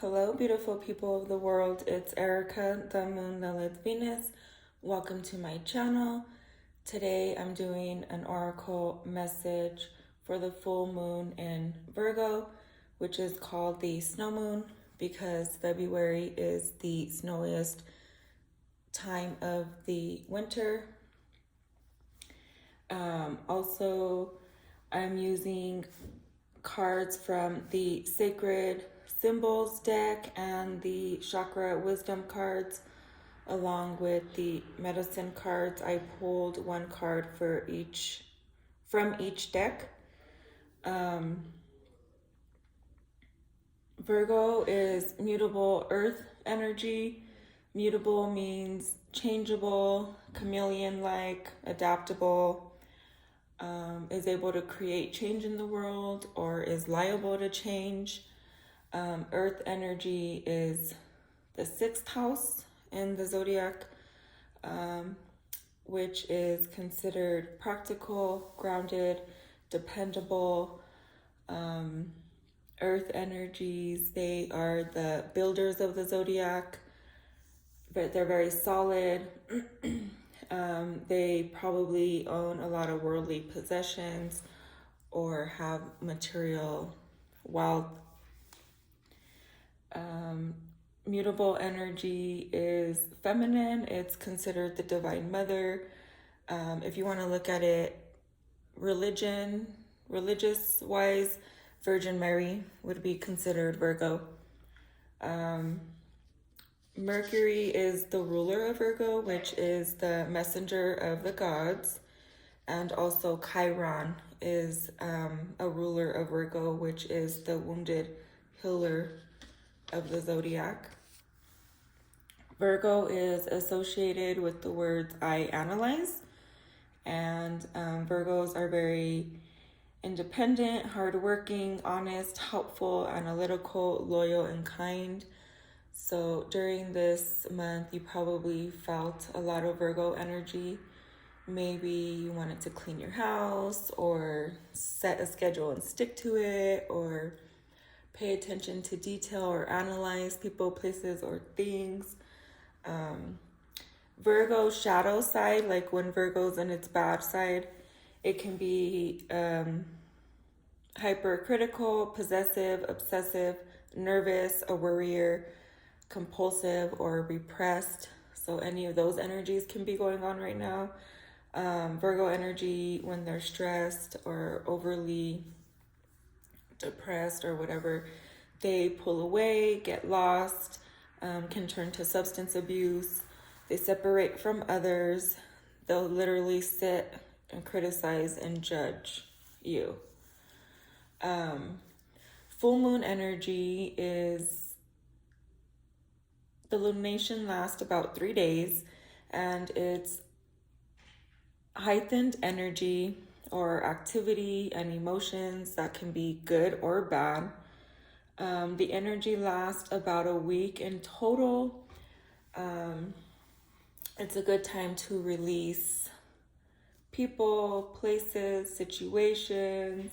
Hello, beautiful people of the world. It's Erica, the Moon Lilith Venus. Welcome to my channel. Today I'm doing an oracle message for the full moon in Virgo, which is called the snow moon because February is the snowiest time of the winter. Also, I'm using cards from the Sacred Symbols deck and the Chakra Wisdom cards, along with the medicine cards. I pulled one card for from each deck. Virgo is mutable earth energy. Mutable means changeable, chameleon-like, adaptable, is able to create change in the world or is liable to change. Earth energy is the sixth house in the zodiac, which is considered practical, grounded, dependable. Earth energies, they are the builders of the zodiac, but they're very solid. They probably own a lot of worldly possessions or have material wealth. Mutable energy is feminine. It's considered the divine mother. If you want to look at it religious wise, Virgin Mary would be considered Virgo. Mercury is the ruler of Virgo, which is the messenger of the gods. And also Chiron is a ruler of Virgo, which is the wounded healer of the zodiac. Virgo is associated with the words I analyze, and Virgos are very independent, hardworking, honest, helpful, analytical, loyal, and kind. So during this month, you probably felt a lot of Virgo energy. Maybe you wanted to clean your house or set a schedule and stick to it, or pay attention to detail or analyze people, places, or things. Virgo shadow side, like when Virgo's in its bad side, it can be hypercritical, possessive, obsessive, nervous, a worrier, compulsive, or repressed. So any of those energies can be going on right now. Virgo energy, when they're stressed or overly depressed or whatever, they pull away, get lost, can turn to substance abuse. They separate from others. They'll literally sit and criticize and judge you. Full moon energy is, the lunation lasts about 3 days, and it's heightened energy or activity and emotions that can be good or bad. The energy lasts about a week in total. It's a good time to release people, places, situations.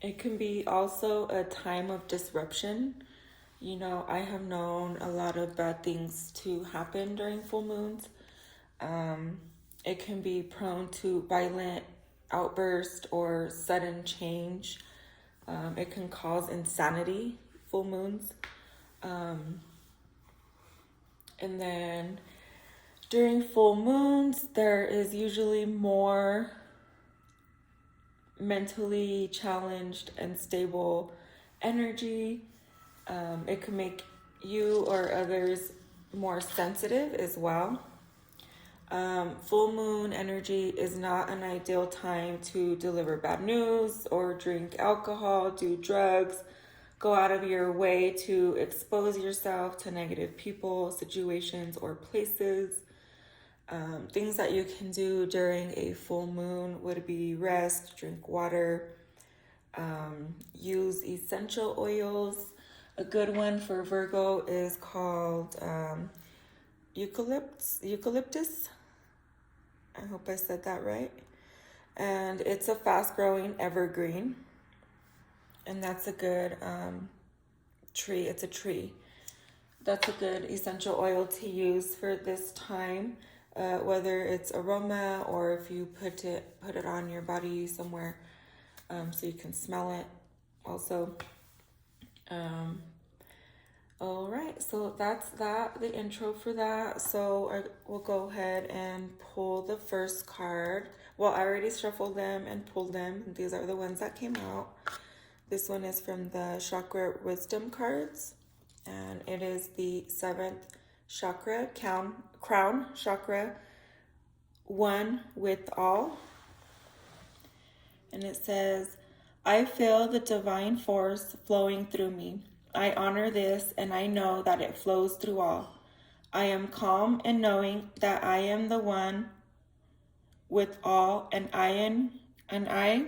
It can be also a time of disruption. You know, I have known a lot of bad things to happen during full moons. It can be prone to violent outburst or sudden change. It can cause insanity, full moons. And then during full moons, there is usually more mentally challenged and stable energy. It can make you or others more sensitive as well. Full moon energy is not an ideal time to deliver bad news or drink alcohol, do drugs, go out of your way to expose yourself to negative people, situations, or places. Things that you can do during a full moon would be rest, drink water, use essential oils. A good one for Virgo is called eucalyptus. I hope I said that right. And it's a fast-growing evergreen. And that's a good tree. It's a tree. That's a good essential oil to use for this time, whether it's aroma or if you put it on your body somewhere, so you can smell it also. All right, so that's the intro for that. So I will go ahead and pull the first card. Well, I already shuffled them and pulled them. These are the ones that came out. This one is from the Chakra Wisdom cards, and it is the 7th chakra, crown chakra, one with all. And it says, I feel the divine force flowing through me. I honor this, and I know that it flows through all. I am calm in knowing that I am the one with all, and I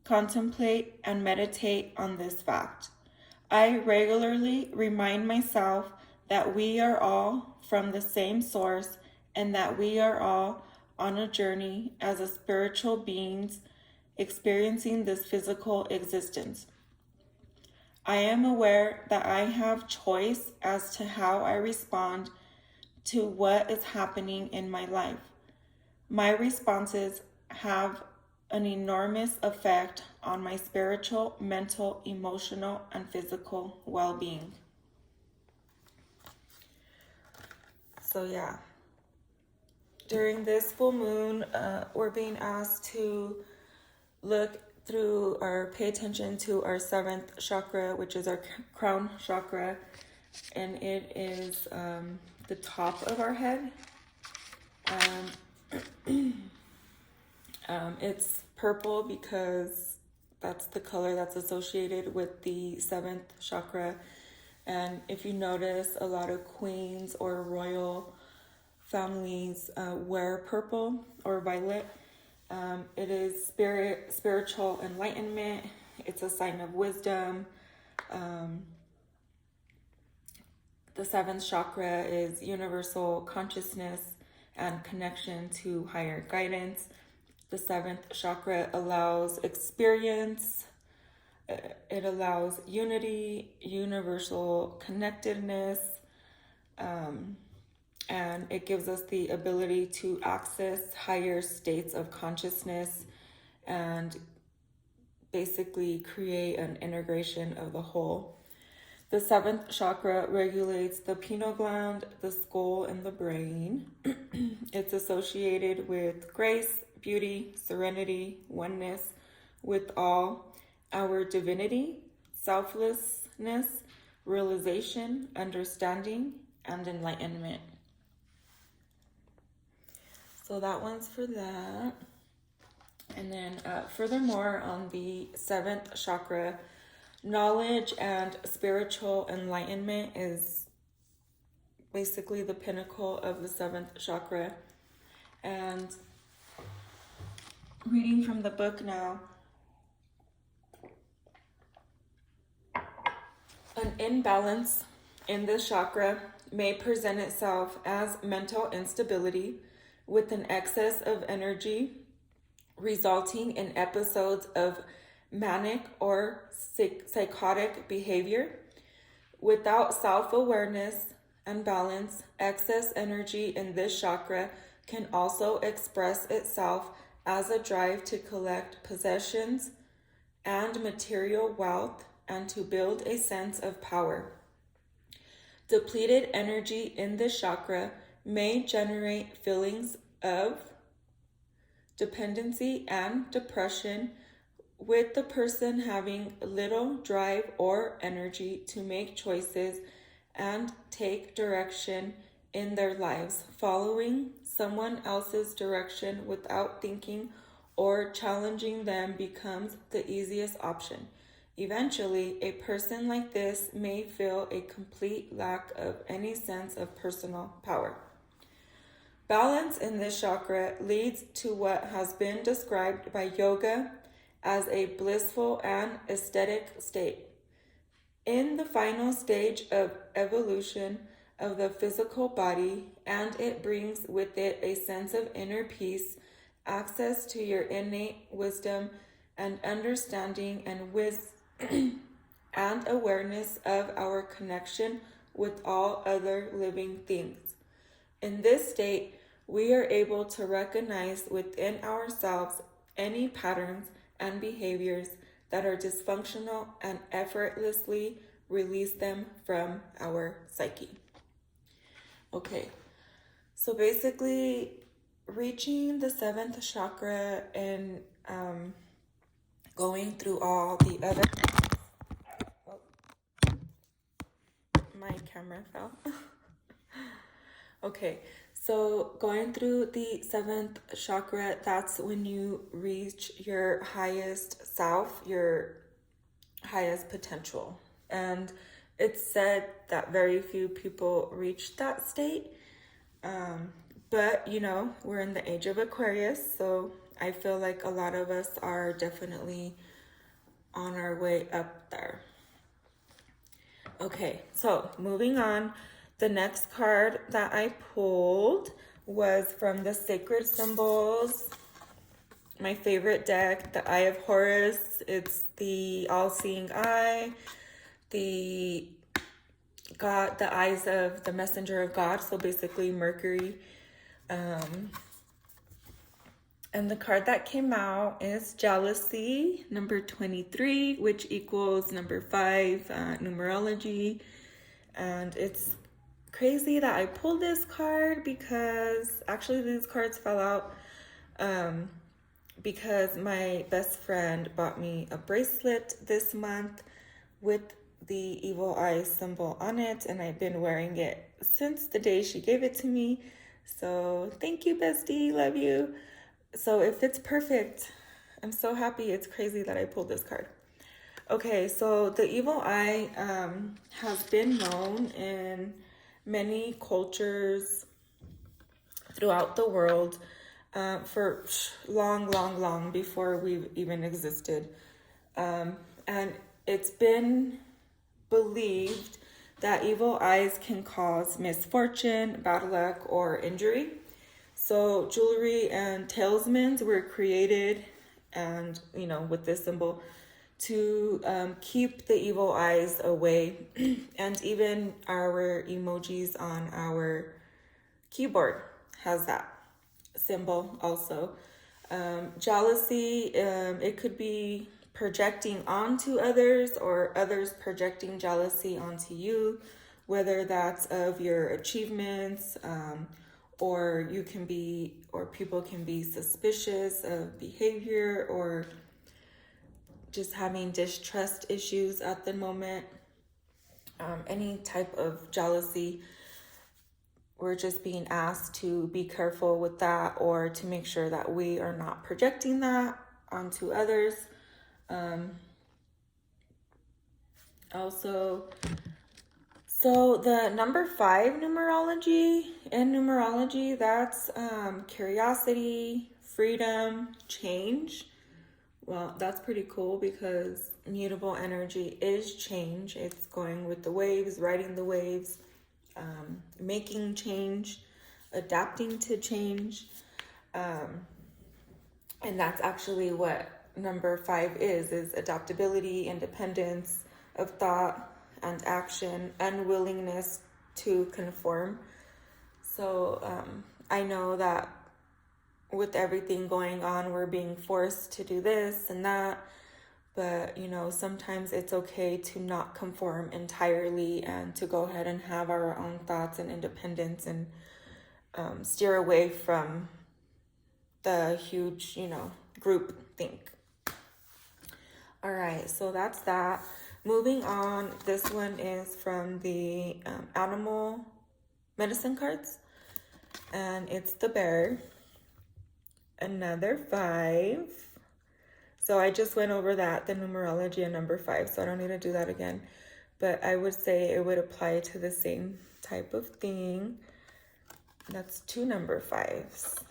contemplate and meditate on this fact. I regularly remind myself that we are all from the same source and that we are all on a journey as a spiritual beings experiencing this physical existence. I am aware that I have choice as to how I respond to what is happening in my life. My responses have an enormous effect on my spiritual, mental, emotional, and physical well-being. So yeah, during this full moon, we're being asked to look through or pay attention to our 7th chakra, which is our crown chakra, and it is the top of our head. It's purple because that's the color that's associated with the 7th chakra. And if you notice, a lot of queens or royal families wear purple or violet. It is spiritual enlightenment. It's a sign of wisdom. The 7th chakra is universal consciousness and connection to higher guidance. The 7th chakra allows experience. It allows unity, universal connectedness, and it gives us the ability to access higher states of consciousness and basically create an integration of the whole. The 7th chakra regulates the pineal gland, the skull, and the brain. It's associated with grace, beauty, serenity, oneness with all, our divinity, selflessness, realization, understanding, and enlightenment. So that one's for that. And then furthermore, on the 7th chakra, knowledge and spiritual enlightenment is basically the pinnacle of the 7th chakra. And reading from the book now, an imbalance in this chakra may present itself as mental instability with an excess of energy, resulting in episodes of manic or psychotic behavior. Without self-awareness and balance, excess energy in this chakra can also express itself as a drive to collect possessions and material wealth and to build a sense of power. Depleted energy in this chakra may generate feelings of dependency and depression, with the person having little drive or energy to make choices and take direction in their lives. Following someone else's direction without thinking or challenging them becomes the easiest option. Eventually, a person like this may feel a complete lack of any sense of personal power. Balance in this chakra leads to what has been described by yoga as a blissful and aesthetic state. In the final stage of evolution of the physical body, and it brings with it a sense of inner peace, access to your innate wisdom and understanding, and and awareness of our connection with all other living things. In this state, we are able to recognize within ourselves any patterns and behaviors that are dysfunctional and effortlessly release them from our psyche. Okay, so basically, reaching the seventh chakra and going through all the other. Oh, my camera fell. Okay, so going through the seventh chakra, that's when you reach your highest self, your highest potential. And it's said that very few people reach that state. But, you know, we're in the age of Aquarius, so I feel like a lot of us are definitely on our way up there. Okay, so moving on. The next card that I pulled was from the Sacred Symbols, my favorite deck, the Eye of Horus. It's the all-seeing eye, the eyes of the messenger of God, so basically Mercury. And the card that came out is Jealousy, number 23, which equals number 5, numerology. And it's crazy that I pulled this card because actually these cards fell out because my best friend bought me a bracelet this month with the evil eye symbol on it, and I've been wearing it since the day she gave it to me. So thank you, bestie, love you. So it fits perfect. I'm so happy. It's crazy that I pulled this card. Okay, so the evil eye has been known in many cultures throughout the world for long before we've even existed. And it's been believed that evil eyes can cause misfortune, bad luck, or injury. So jewelry and talismans were created, and you know, with this symbol, to keep the evil eyes away. And even our emojis on our keyboard has that symbol also. Jealousy, it could be projecting onto others or others projecting jealousy onto you, whether that's of your achievements, or you can be, or people can be suspicious of behavior, or just having distrust issues at the moment. Any type of jealousy, we're just being asked to be careful with that, or to make sure that we are not projecting that onto others. Also, so the number 5 numerology, that's curiosity, freedom, change. Well, that's pretty cool because mutable energy is change. It's going with the waves, riding the waves, making change, adapting to change. And that's actually what number 5 is adaptability, independence of thought and action, unwillingness to conform. So I know that with everything going on, we're being forced to do this and that, but you know, sometimes it's okay to not conform entirely and to go ahead and have our own thoughts and independence, and steer away from the huge, you know, group think. All right, so that's that. Moving on, this one is from the animal medicine cards, and it's the bear. Another 5. So I just went over that, the numerology and number 5, so I don't need to do that again. But I would say it would apply to the same type of thing. That's 2 number 5s.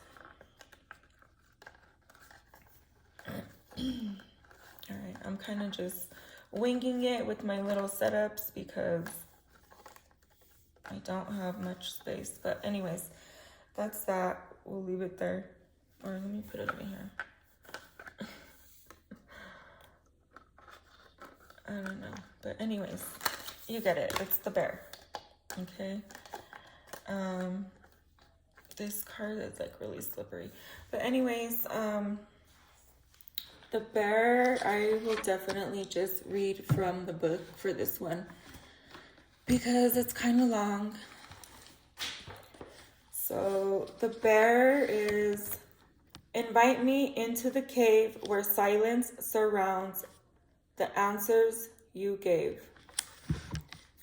All right, I'm kind of just winging it with my little setups because I don't have much space. But anyways, that's that. We'll leave it there. Or let me put it over here. don't know. But anyways, you get it. It's the bear. Okay. This card is like really slippery. But anyways, the bear, I will definitely just read from the book for this one because it's kind of long. So the bear is, invite me into the cave where silence surrounds the answers you gave.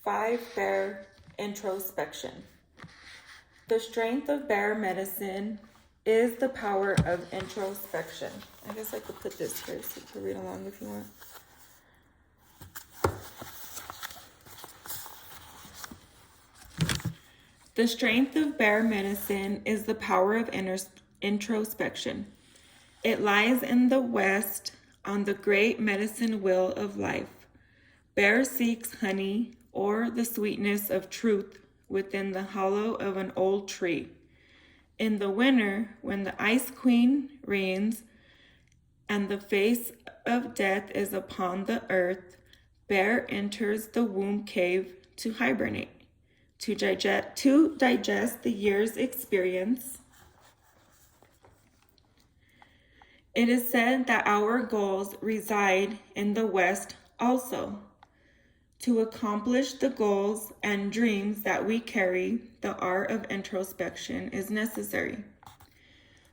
5, bear introspection. The strength of bear medicine is the power of introspection. I guess I could put this here so you can read along if you want. The strength of bear medicine is the power of introspection. It lies in the west on the great medicine wheel of life. Bear seeks honey or the sweetness of truth within the hollow of an old tree. In the winter, when the ice queen reigns and the face of death is upon the earth, bear enters the womb cave to hibernate, to digest the year's experience. It is said that our goals reside in the West also. To accomplish the goals and dreams that we carry, the art of introspection is necessary.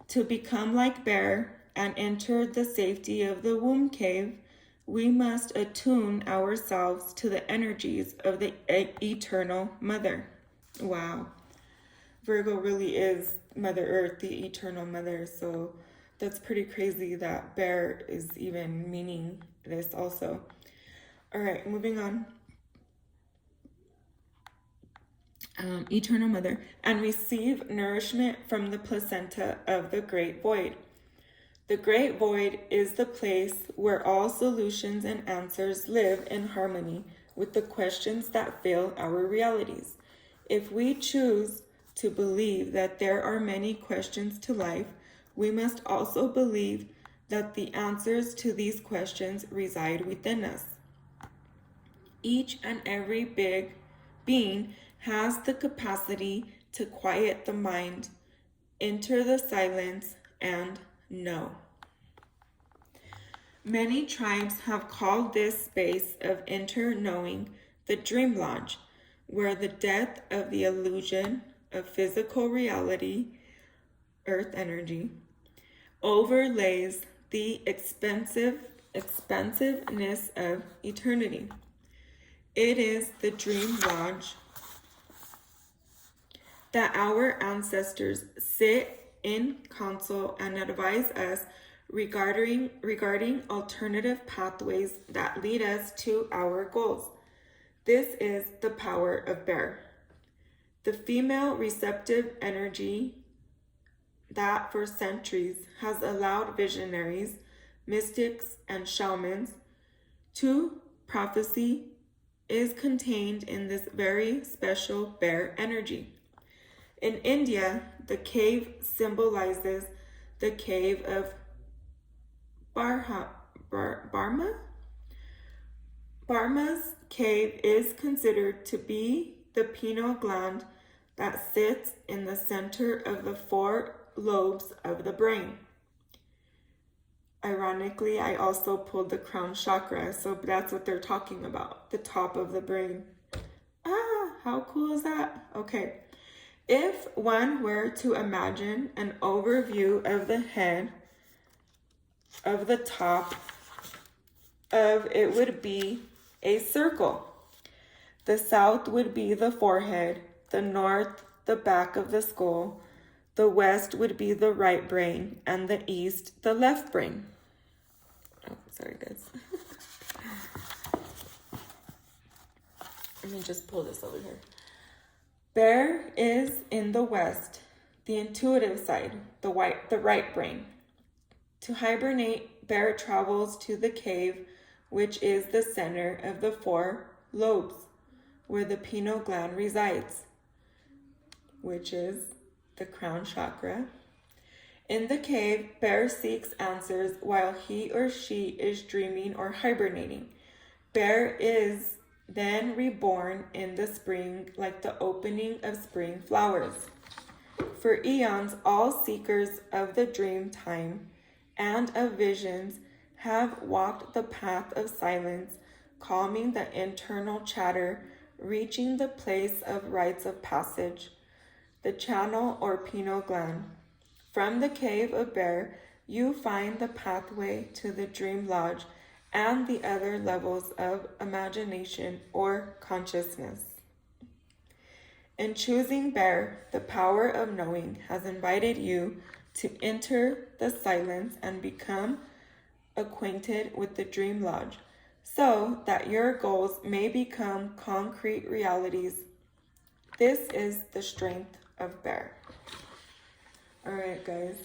To become like bear and enter the safety of the womb cave, we must attune ourselves to the energies of the eternal mother. Wow. Virgo really is Mother Earth, the eternal mother. So that's pretty crazy that bear is even meaning this also. All right, moving on. Eternal mother, and receive nourishment from the placenta of the great void. The great void is the place where all solutions and answers live in harmony with the questions that fill our realities. If we choose to believe that there are many questions to life, we must also believe that the answers to these questions reside within us. Each and every big being has the capacity to quiet the mind, enter the silence, and know. Many tribes have called this space of inter-knowing the dream lodge, where the death of the illusion of physical reality, earth energy, overlays the expansiveness of eternity. It is the dream lodge that our ancestors sit in council and advise us regarding alternative pathways that lead us to our goals. This is the power of bear. The female receptive energy that for centuries has allowed visionaries, mystics, and shamans to prophesy is contained in this very special bear energy. In India, the cave symbolizes the cave of Barma. Barma's cave is considered to be the pineal gland that sits in the center of the 4 lobes of the brain. Ironically, I also pulled the crown chakra, so that's what they're talking about, the top of the brain. How cool is that? Okay. If one were to imagine an overview of the head, of the top of it would be a circle. The south would be the forehead, the north, the back of the skull, the west would be the right brain, and the east, the left brain. Oh, sorry guys. Let me just pull this over here. Bear is in the west, the intuitive side, the right brain. To hibernate, bear travels to the cave, which is the center of the 4 lobes, where the pineal gland resides, which is the crown chakra. In the cave, bear seeks answers while he or she is dreaming or hibernating. Bear is then reborn in the spring like the opening of spring flowers. For eons, all seekers of the dream time and of visions have walked the path of silence, calming the internal chatter, reaching the place of rites of passage, the channel or pineal gland. From the cave of Bear, you find the pathway to the dream lodge and the other levels of imagination or consciousness. In choosing Bear, the power of knowing has invited you to enter the silence and become acquainted with the dream lodge so that your goals may become concrete realities. This is the strength of Bear. All right, guys.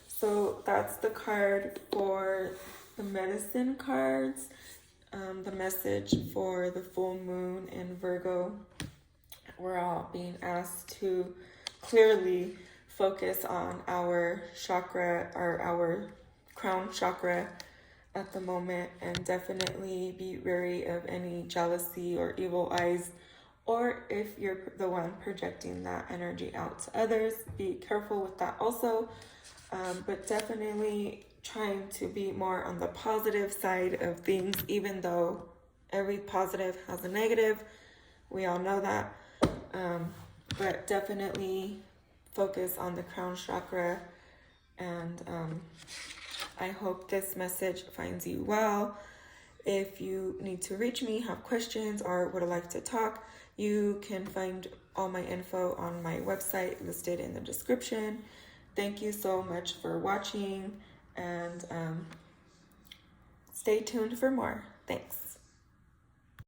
So that's the card for the medicine cards, the message for the full moon in Virgo. We're all being asked to clearly focus on our chakra or our crown chakra at the moment, and definitely be wary of any jealousy or evil eyes, or if you're the one projecting that energy out to others, be careful with that also. But definitely trying to be more on the positive side of things, even though every positive has a negative. We all know that. But definitely focus on the crown chakra. And I hope this message finds you well. If you need to reach me, have questions, or would like to talk, you can find all my info on my website listed in the description. Thank you so much for watching, and stay tuned for more. Thanks.